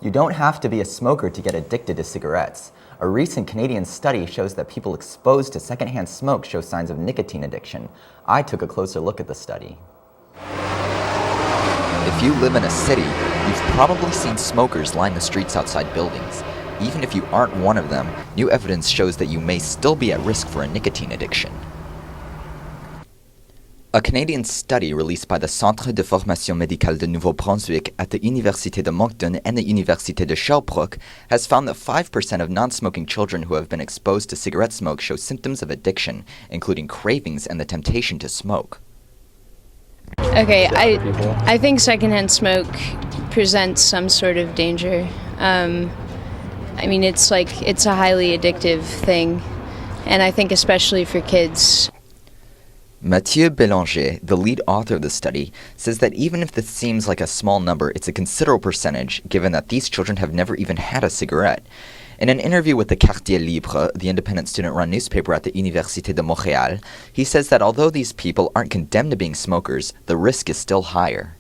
You don't have to be a smoker to get addicted to cigarettes. A recent Canadian study shows that people exposed to secondhand smoke show signs of nicotine addiction. I took a closer look at the study. If you live in a city, you've probably seen smokers line the streets outside buildings. Even if you aren't one of them, new evidence shows that you may still be at risk for a nicotine addiction. A Canadian study released by the Centre de Formation Médicale de Nouveau-Brunswick at the Université de Moncton and the Université de Sherbrooke has found that 5% of non-smoking children who have been exposed to cigarette smoke show symptoms of addiction, including cravings and the temptation to smoke. Okay, I think secondhand smoke presents some sort of danger. I mean, it's a highly addictive thing, and I think especially for kids. Mathieu Bélanger, the lead author of the study, says that even if this seems like a small number, it's a considerable percentage, given that these children have never even had a cigarette. In an interview with the Quartier Libre, the independent student-run newspaper at the Université de Montréal, he says that although these people aren't condemned to being smokers, the risk is still higher.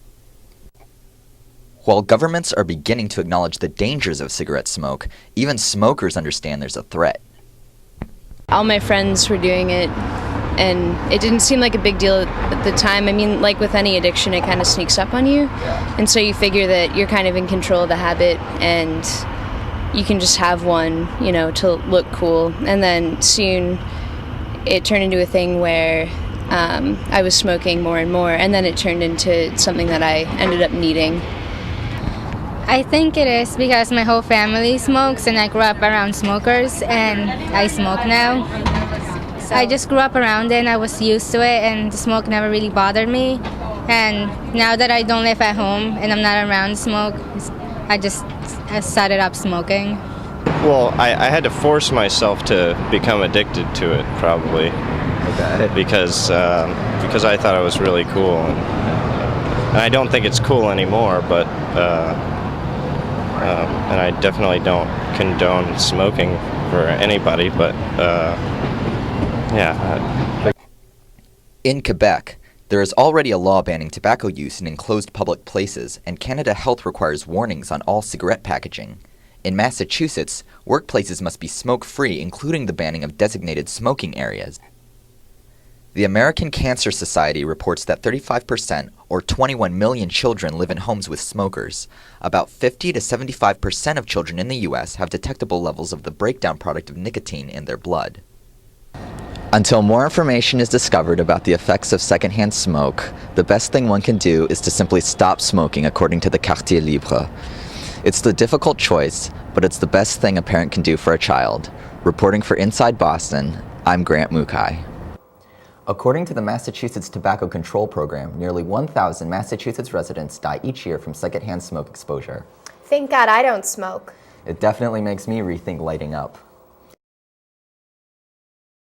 While governments are beginning to acknowledge the dangers of cigarette smoke, even smokers understand there's a threat. All my friends were doing it, and it didn't seem like a big deal at the time. I mean, like with any addiction, it kind of sneaks up on you. And so you figure that you're kind of in control of the habit, and you can just have one, to look cool. And then soon it turned into a thing where I was smoking more and more, and then it turned into something that I ended up needing. I think it is because my whole family smokes and I grew up around smokers and I smoke now. So I just grew up around it and I was used to it and the smoke never really bothered me. And now that I don't live at home and I'm not around smoke, I started up smoking. Well, I had to force myself to become addicted to it, probably. Okay. Because I thought it was really cool. And I don't think it's cool anymore, but and I definitely don't condone smoking for anybody, but yeah. In Quebec, there is already a law banning tobacco use in enclosed public places, and Canada Health requires warnings on all cigarette packaging. In Massachusetts, workplaces must be smoke-free, including the banning of designated smoking areas. The American Cancer Society reports that 35%, or 21 million children, live in homes with smokers. About 50 to 75% of children in the U.S. have detectable levels of the breakdown product of nicotine in their blood. Until more information is discovered about the effects of secondhand smoke, the best thing one can do is to simply stop smoking, according to the Quartier Libre. It's the difficult choice, but it's the best thing a parent can do for a child. Reporting for Inside Boston, I'm Grant Mukai. According to the Massachusetts Tobacco Control Program, nearly 1,000 Massachusetts residents die each year from secondhand smoke exposure. Thank God I don't smoke. It definitely makes me rethink lighting up.